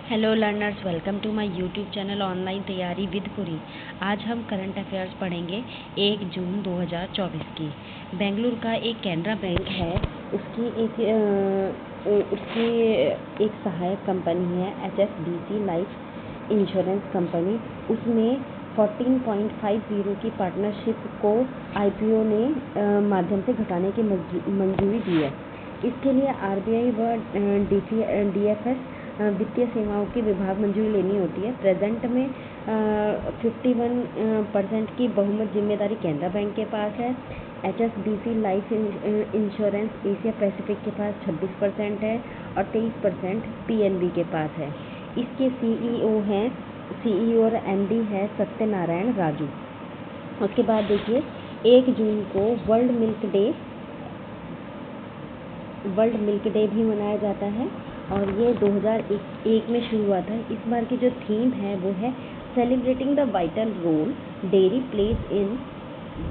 Hello learners, welcome to my YouTube channel online तैयारी with Puri. आज हम करंट अफेयर्स पढ़ेंगे 1 जून 2024 की। बेंगलुरु का एक कैनरा बैंक है, उसकी एक सहायक कंपनी है HSBC लाइफ इंश्योरेंस कंपनी। उसने 14.50 की पार्टनरशिप को IPO ने माध्यम से घटाने की मंजूरी दी है। इसके लिए RBI व DFS वित्तीय सेवाओं के विभाग मंजूरी लेनी होती है। प्रेजेंट में 51% की बहुमत जिम्मेदारी कैनरा बैंक के पास है। HSBC life insurance Asia Pacific के पास 26% है और 23% PNB के पास है। इसके CEO और MD है सत्यनारायण राजू। उसके बाद देखिए 1 जून को वर्ल्ड मिल्क डे भी मनाया जाता है और ये 2001 में शुरू हुआ था। इस बार की जो थीम है वो है celebrating the vital role dairy plays in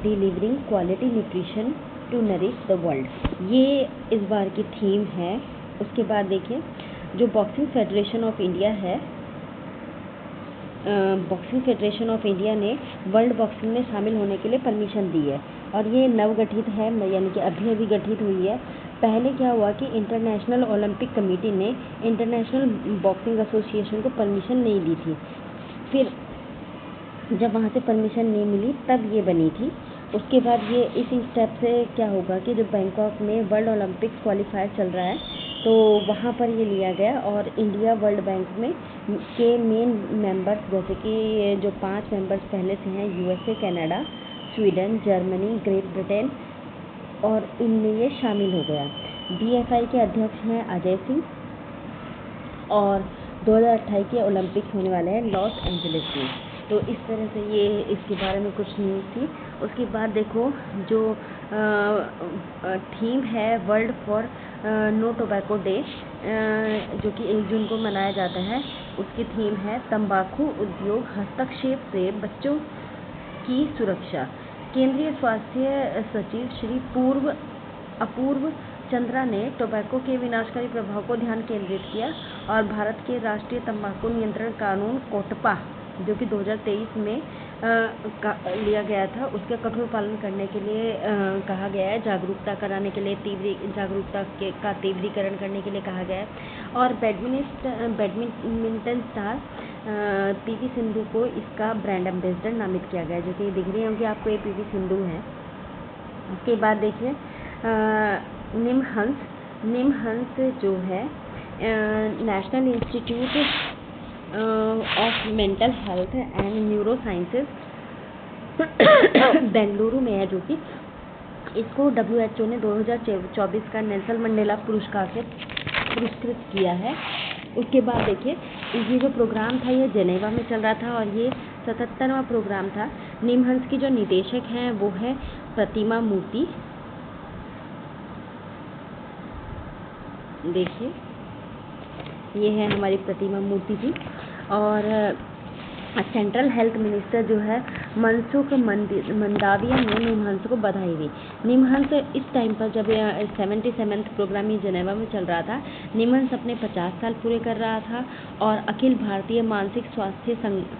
delivering quality nutrition to nourish the world. ये इस बार की थीम है। उसके बाद देखिए जो बॉक्सिंग फेडरेशन ऑफ इंडिया है, बॉक्सिंग फेडरेशन ऑफ इंडिया ने वर्ल्ड बॉक्सिंग में शामिल होने के लिए परमिशन दी है और ये नवगठित है, यानी कि अभी गठित हुई है। पहले क्या हुआ कि इंटरनेशनल ओलंपिक कमेटी ने इंटरनेशनल बॉक्सिंग एसोसिएशन को परमिशन नहीं दी थी। फिर जब वहाँ से परमिशन नहीं मिली तब ये बनी थी। उसके बाद ये इस स्टेप से क्या होगा कि जो बैंकॉक में वर्ल्ड ओलंपिक्स क्वालिफायर चल रहा है तो वहाँ पर ये लिया गया और इंडिया वर्ल्ड बैंक में के मेन मेंबर्स, जैसे कि जो 5 मेंबर्स पहले से हैं USA, Canada, Sweden, Germany, great Britain, और इनमें ये शामिल हो गया। DFI के अध्यक्ष हैं अजय सिंह और 2028 के ओलंपिक्स होने वाले हैं लॉस एंजलिस में। तो इस तरह से ये इसके बारे में कुछ न्यूज़ थी। उसके बाद देखो जो थीम है world for no tobacco day, जो कि 1 जून को मनाया जाता है। उसकी थीम है तंबाकू उद्योग हस्तक्षेप से बच्चों की सुरक्षा। केंद्रीय स्वास्थ्य सचिव श्री अपूर्व चंद्रा ने टोबैको के विनाशकारी प्रभाव को ध्यान केंद्रित किया और भारत के राष्ट्रीय तंबाकू नियंत्रण कानून कोटपा, जो कि 2023 में लिया गया था, उसका कठोर पालन करने के लिए कहा गया है। जागरूकता कराने के लिए जागरूकता का तीव्रीकरण करने के लिए कहा गया है। और बैडमिंटन स्टार PV सिंधु को इसका ब्रांड एम्बेसडर नामित किया गया है, जो कि दिख रही होंगी आपको, ये PV सिंधु है। उसके बाद देखिए निमहंस जो है national institute of mental health and neuro sciences Bengaluru में है, जो कि इसको WHO ने 2024 का नेल्सन मंडेला पुरस्कार से पुरस्कृत किया है। उसके बाद देखिए ये जो प्रोग्राम था ये जेनेवा में चल रहा था और ये 77वां प्रोग्राम था। निमहंस की जो निदेशक हैं वो है प्रतिमा मूर्ति। देखिए ये है हमारी प्रतिमा मूर्ति जी। और सेंट्रल हेल्थ मिनिस्टर जो है मनसुख मंडाविया ने निमहंस को बधाई दी। निमहंस इस टाइम पर जब 77th प्रोग्राम ये जेनेवा में चल रहा था, निमहंस अपने 50 साल पूरे कर रहा था और अखिल भारतीय मानसिक स्वास्थ्य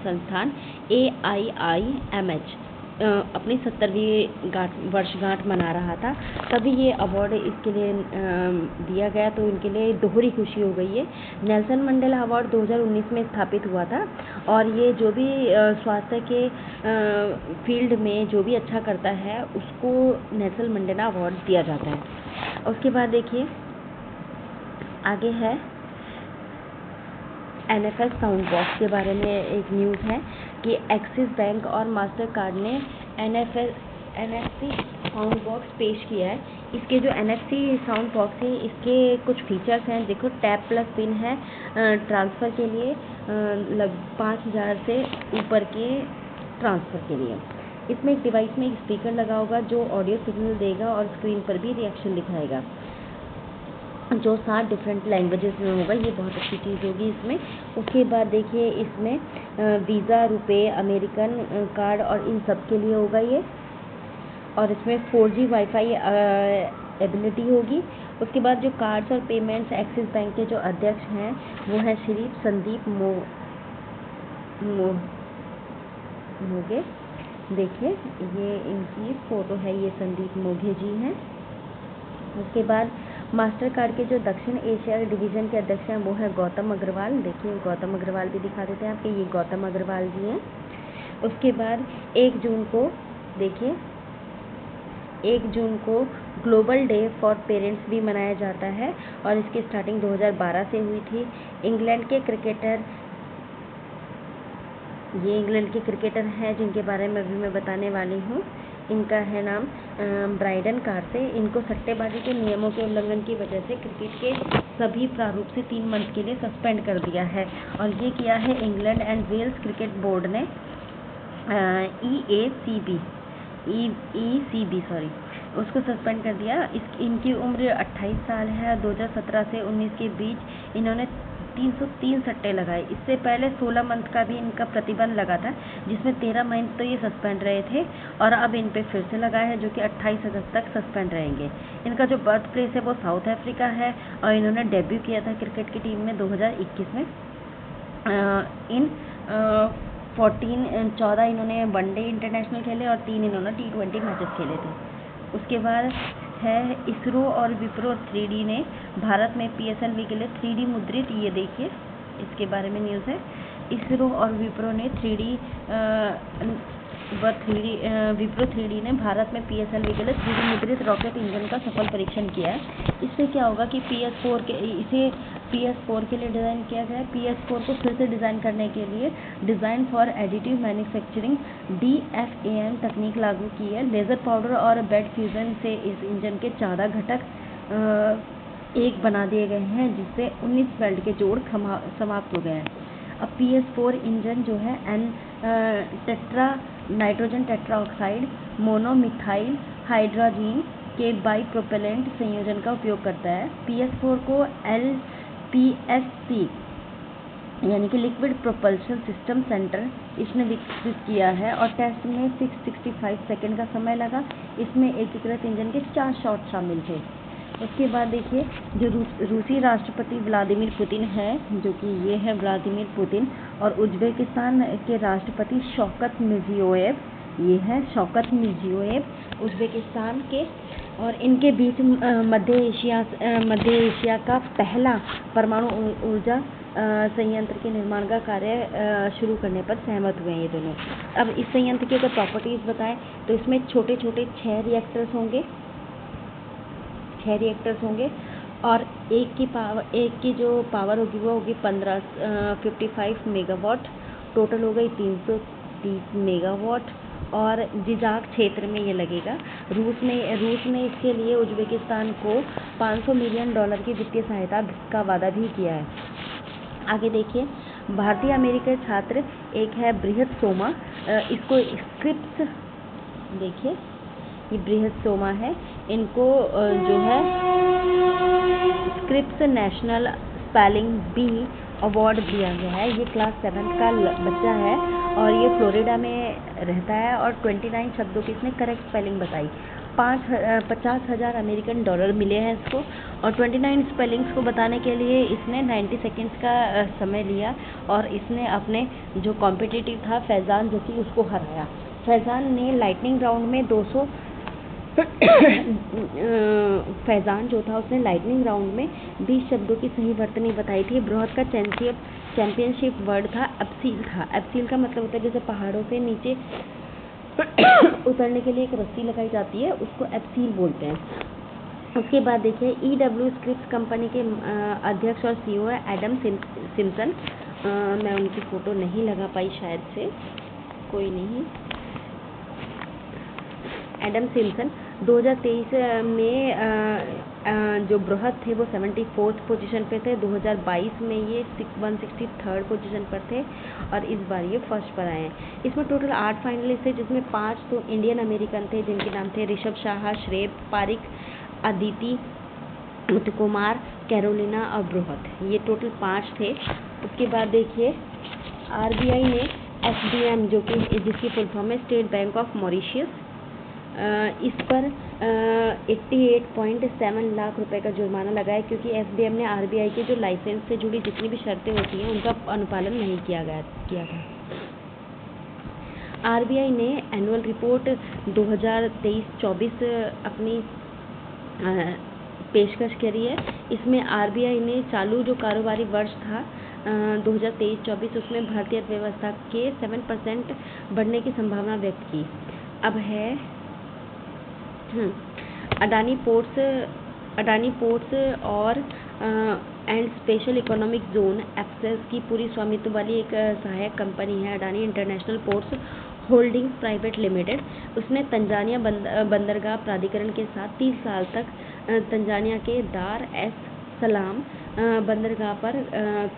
संस्थान AIIMH अपनी 70वीं वर्षगांठ मना रहा था। तभी ये अवार्ड इसके लिए दिया गया, तो इनके लिए दोहरी खुशी हो गई है। नेल्सन मंडेला अवार्ड 2019 में स्थापित हुआ था और ये जो भी स्वास्थ्य के फील्ड में जो भी अच्छा करता है उसको नेल्सन मंडेला अवार्ड दिया जाता है। उसके बाद देखिए आगे है NFS साउंड बॉक्स के बारे में एक न्यूज़ है कि एक्सिस बैंक और मास्टर कार्ड ने NFC साउंड बॉक्स पेश किया है। इसके जो NFC साउंड बॉक्स है इसके कुछ फीचर्स हैं। देखो टैप प्लस पिन है ट्रांसफ़र के लिए, 5000 से ऊपर के ट्रांसफ़र के लिए। इसमें एक डिवाइस में एक स्पीकर लगा होगा जो ऑडियो सिग्नल देगा और स्क्रीन पर भी रिएक्शन दिखाएगा, जो 7 डिफरेंट लैंग्वेजेस में होगा। ये बहुत अच्छी चीज़ होगी इसमें। उसके बाद देखिए इसमें वीज़ा, रुपए, अमेरिकन कार्ड और इन सब के लिए होगा ये। और इसमें 4G वाईफाई एबिलिटी होगी उसके बाद जो कार्ड्स और पेमेंट्स एक्सिस बैंक के जो अध्यक्ष हैं वो है श्री संदीप मोगे। देखिए ये इनकी फ़ोटो है, ये संदीप मोघे जी हैं। उसके बाद मास्टर कार्ड के जो दक्षिण एशिया डिवीज़न के अध्यक्ष हैं वो है गौतम अग्रवाल। देखिए गौतम अग्रवाल भी दिखा देते हैं आपके, ये गौतम अग्रवाल जी हैं। उसके बाद 1 जून को देखिए 1 जून को ग्लोबल डे फॉर पेरेंट्स भी मनाया जाता है और इसकी स्टार्टिंग 2012 से हुई थी। इंग्लैंड के क्रिकेटर हैं जिनके बारे में अभी मैं बताने वाली हूँ। इनका है नाम ब्राइडन कार्से। इनको सट्टेबाजी के नियमों के उल्लंघन की वजह से क्रिकेट के सभी प्रारूप से 3 मंथ के लिए सस्पेंड कर दिया है और ये किया है England and Wales cricket board ने। ECB उसको सस्पेंड कर दिया। इनकी उम्र 28 साल है। 2017 से 19 के बीच इन्होंने 303 सट्टे लगाए। इससे पहले 16 मंथ का भी इनका प्रतिबंध लगा था, जिसमें 13 मंथ तो ये सस्पेंड रहे थे और अब इन पे फिर से लगा है, जो कि 28 अगस्त तक सस्पेंड रहेंगे। इनका जो बर्थ प्लेस है वो साउथ अफ्रीका है और इन्होंने डेब्यू किया था क्रिकेट की टीम में 2021 में। इन 14 इन्होंने वनडे इंटरनेशनल खेले और 3 इन्होंने T20 मैचेस खेले थे। उसके बाद है इसरो और विप्रो 3D ने भारत में PSLV के लिए 3D मुद्रित, ये देखिए इसके बारे में न्यूज़ है। इसरो और विप्रो ने विप्रो 3D ने भारत में PSLV के लिए 3D मुद्रित रॉकेट इंजन का सफल परीक्षण किया है। इससे क्या होगा कि PS4 के लिए डिज़ाइन किया गया है। PS4 को फिर से डिज़ाइन करने के लिए design for additive manufacturing DFAM तकनीक लागू की है। लेज़र पाउडर और बेड फ्यूजन से इस इंजन के 14 घटक एक बना दिए गए हैं, जिससे 19 बेल्ट के जोड़ समाप्त हो गए हैं। अब PS4 इंजन जो है नाइट्रोजन टेट्राऑक्साइड मोनोमिथाइल हाइड्रोजीन के बाई प्रोपेलेंट संयोजन का उपयोग करता है। PS4 को LPSC यानी कि लिक्विड प्रोपल्शन सिस्टम सेंटर इसने विकसित किया है और टेस्ट में 665 सेकंड का समय लगा। इसमें एकीकृत इंजन के 4 शॉट शामिल थे। उसके बाद देखिए जो रूसी राष्ट्रपति व्लादिमीर पुतिन है, जो कि ये है व्लादिमीर पुतिन, और उज्बेकिस्तान के राष्ट्रपति शौकत मिर्जियोयेव, ये है शौकत मिर्जियोयेव उज्बेकिस्तान के, और इनके बीच मध्य एशिया का पहला परमाणु ऊर्जा संयंत्र के निर्माण का कार्य शुरू करने पर सहमत हुए हैं ये दोनों। अब इस संयंत्र की अगर प्रॉपर्टीज़ बताएं तो इसमें छोटे छोटे 6 रिएक्टर्स होंगे और एक की जो पावर होगी वो होगी 55 मेगावाट, टोटल हो गई 330 मेगावाट और जिजाक क्षेत्र में ये लगेगा। रूस ने इसके लिए उज्बेकिस्तान को $500 मिलियन की वित्तीय सहायता का वादा भी किया है। आगे देखिए भारतीय अमेरिकी छात्र एक है बृहत सोमा, इसको स्क्रिप्स देखिए ये बृहत सोमा है, इनको जो है Scripps national spelling bee award दिया गया है। ये क्लास 7 का बच्चा है और ये फ्लोरिडा में रहता है और 29 शब्दों की इसने करेक्ट स्पेलिंग बताई। 50,000 अमेरिकन डॉलर मिले हैं इसको और 29 स्पेलिंग्स को बताने के लिए इसने 90 सेकेंड्स का समय लिया और इसने अपने जो कॉम्पिटिटिव था फैज़ान जसी उसको हराया। फैज़ान ने लाइटनिंग राउंड में 200 फैज़ान जो था उसने लाइटनिंग राउंड में 20 शब्दों की सही वर्तनी बताई थी। बृहत का चैंपियनशिप वर्ड था एब्सील का मतलब होता है जैसे पहाड़ों से नीचे उतरने के लिए एक रस्सी लगाई जाती है, उसको एब्सील बोलते हैं। उसके बाद देखिए EW स्क्रिप्स कंपनी के अध्यक्ष और CEO है एडम सिम्पसन। मैं उनकी फ़ोटो नहीं लगा पाई शायद से, कोई नहीं। एडम सिम्पसन 2023 में जो बृहत थे वो 74th पोजीशन पे थे। 2022 में ये 163rd पोजीशन पर थे और इस बार ये फर्स्ट पर आए हैं। इसमें टोटल 8 फाइनलिस्ट थे, जिसमें 5 तो इंडियन अमेरिकन थे जिनके नाम थे ऋषभ शाह, श्रेय पारिक, अदिति मुथुकुमार, कैरोलिना और बृहत। ये टोटल 5 थे। उसके बाद देखिए RBI ने SBM जो कि जिसकी फुल फॉर्म है स्टेट बैंक ऑफ मॉरिशस, इस पर 88.7 लाख रुपए का जुर्माना लगाया, क्योंकि एसबीएम ने आरबीआई के जो लाइसेंस से जुड़ी जितनी भी शर्तें होती हैं उनका अनुपालन नहीं किया था। आरबीआई ने एनुअल रिपोर्ट 2023-24 अपनी पेशकश करी है। इसमें आरबीआई ने चालू जो कारोबारी वर्ष था 2023-24 उसमें भारतीय अर्थव्यवस्था के 7% बढ़ने की संभावना व्यक्त की। अब है अडानी पोर्ट्स और and special economic zone access की पूरी स्वामित्व वाली एक सहायक कंपनी है Adani international ports holdings private limited. उसने तंजानिया बंदरगाह प्राधिकरण के साथ 30 साल तक तंजानिया के दार एस सलाम बंदरगाह पर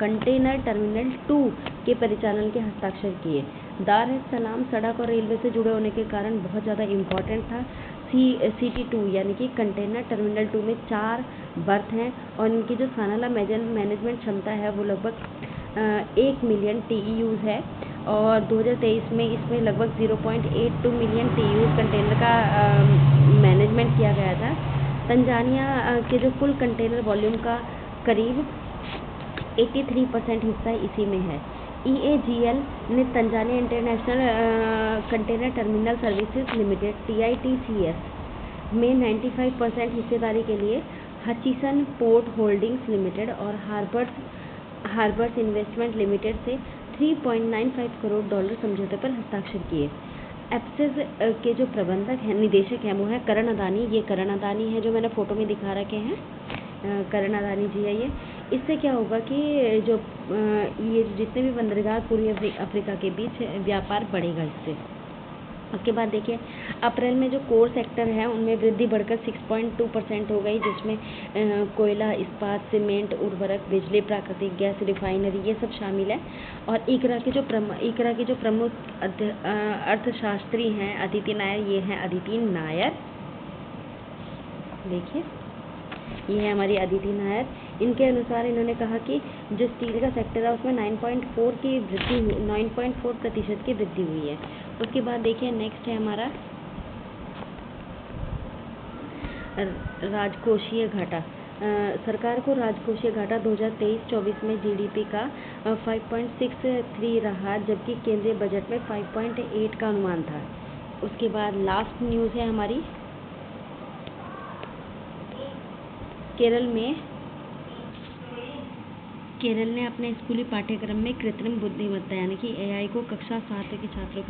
कंटेनर टर्मिनल 2 के परिचालन के हस्ताक्षर किए। दार एस सलाम सड़क और रेलवे से जुड़े होने के कारण बहुत ज़्यादा इम्पोर्टेंट था। CT2 यानी कि कंटेनर टर्मिनल 2 में 4 बर्थ हैं और इनकी जो सालाना मैनेजमेंट क्षमता है वो लगभग 1 मिलियन TEUs है और 2023 में इसमें लगभग 0.82 मिलियन TEUs कंटेनर का मैनेजमेंट किया गया था। तंजानिया के जो कुल कंटेनर वॉल्यूम का करीब 83% हिस्सा इसी में है। EAGL ने Tanzania international container terminal services limited TITCS में 95% हिस्सेदारी के लिए हचिसन पोर्ट होल्डिंग्स लिमिटेड और हार्बर्स इन्वेस्टमेंट लिमिटेड से $3.95 करोड़ समझौते पर हस्ताक्षर किए। एप्सिस के जो प्रबंधक हैं निदेशक हैं वो है करण अदानी। ये करण अदानी है जो मैंने फ़ोटो में दिखा रखे हैं, करण अदानी जी है ये। इससे क्या होगा कि जो ये जितने भी बंदरगाह पूर्वी अफ्रीका के बीच व्यापार बढ़ेगा इससे। उसके बाद देखिए अप्रैल में जो कोर सेक्टर है उनमें वृद्धि बढ़कर 6.2% हो गई, जिसमें कोयला, इस्पात, सीमेंट, उर्वरक, बिजली, प्राकृतिक गैस, रिफाइनरी ये सब शामिल है। और इकरा के जो प्रमुख अर्थशास्त्री हैं अदिति नायर, ये हैं अदिति नायर। देखिए ये है हमारी अदिति नायर। इनके अनुसार इन्होंने कहा कि जो स्टील का सेक्टर है उसमें 9.4% की वृद्धि हुई है। उसके बाद देखिए नेक्स्ट है हमारा राजकोषीय घाटा। सरकार को राजकोषीय घाटा 2023-24 में जीडीपी का 5.63 रहा, जबकि केंद्रीय बजट में 5.8 का अनुमान था। उसके बाद लास्ट न्यूज़ है हमारी केरल ने अपने स्कूली पाठ्यक्रम में कृत्रिम बुद्धिमत्ता यानी कि AI को कक्षा 7 के छात्रों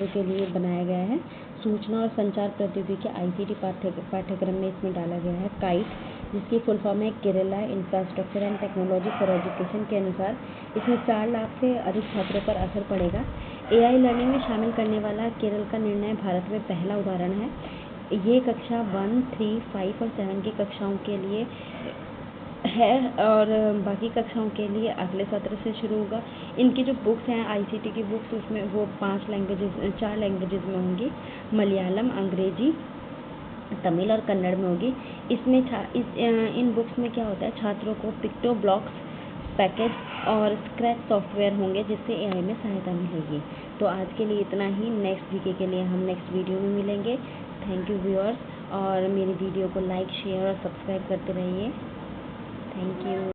के लिए बनाया गया है। सूचना और संचार प्रौद्योगिकी ICT पाठ्यक्रम में इसमें डाला गया है काइट, जिसकी फुल फॉर्म है Kerala infrastructure and technology for education के अनुसार इसमें 4 लाख से अधिक छात्रों पर असर पड़ेगा। AI लर्निंग में शामिल करने वाला केरल का निर्णय भारत में पहला उदाहरण है। ये कक्षा 1, 3, 5 और 7 की कक्षाओं के लिए है और बाकी कक्षाओं के लिए अगले सत्र से शुरू होगा। इनकी जो बुक्स हैं ICT की बुक्स उसमें वो 4 लैंग्वेजेस में होंगी, मलयालम, अंग्रेजी, तमिल और कन्नड़ में होगी। इन बुक्स में क्या होता है, छात्रों को पिक्टो ब्लॉक्स पैकेज और स्क्रैच सॉफ्टवेयर होंगे जिससे AI में सहायता मिलेगी। तो आज के लिए इतना ही। नेक्स्ट वीके के लिए हम नेक्स्ट वीडियो में मिलेंगे। थैंक यू व्यूअर्स, और मेरी वीडियो को लाइक, शेयर और सब्सक्राइब करते रहिए। Thank you.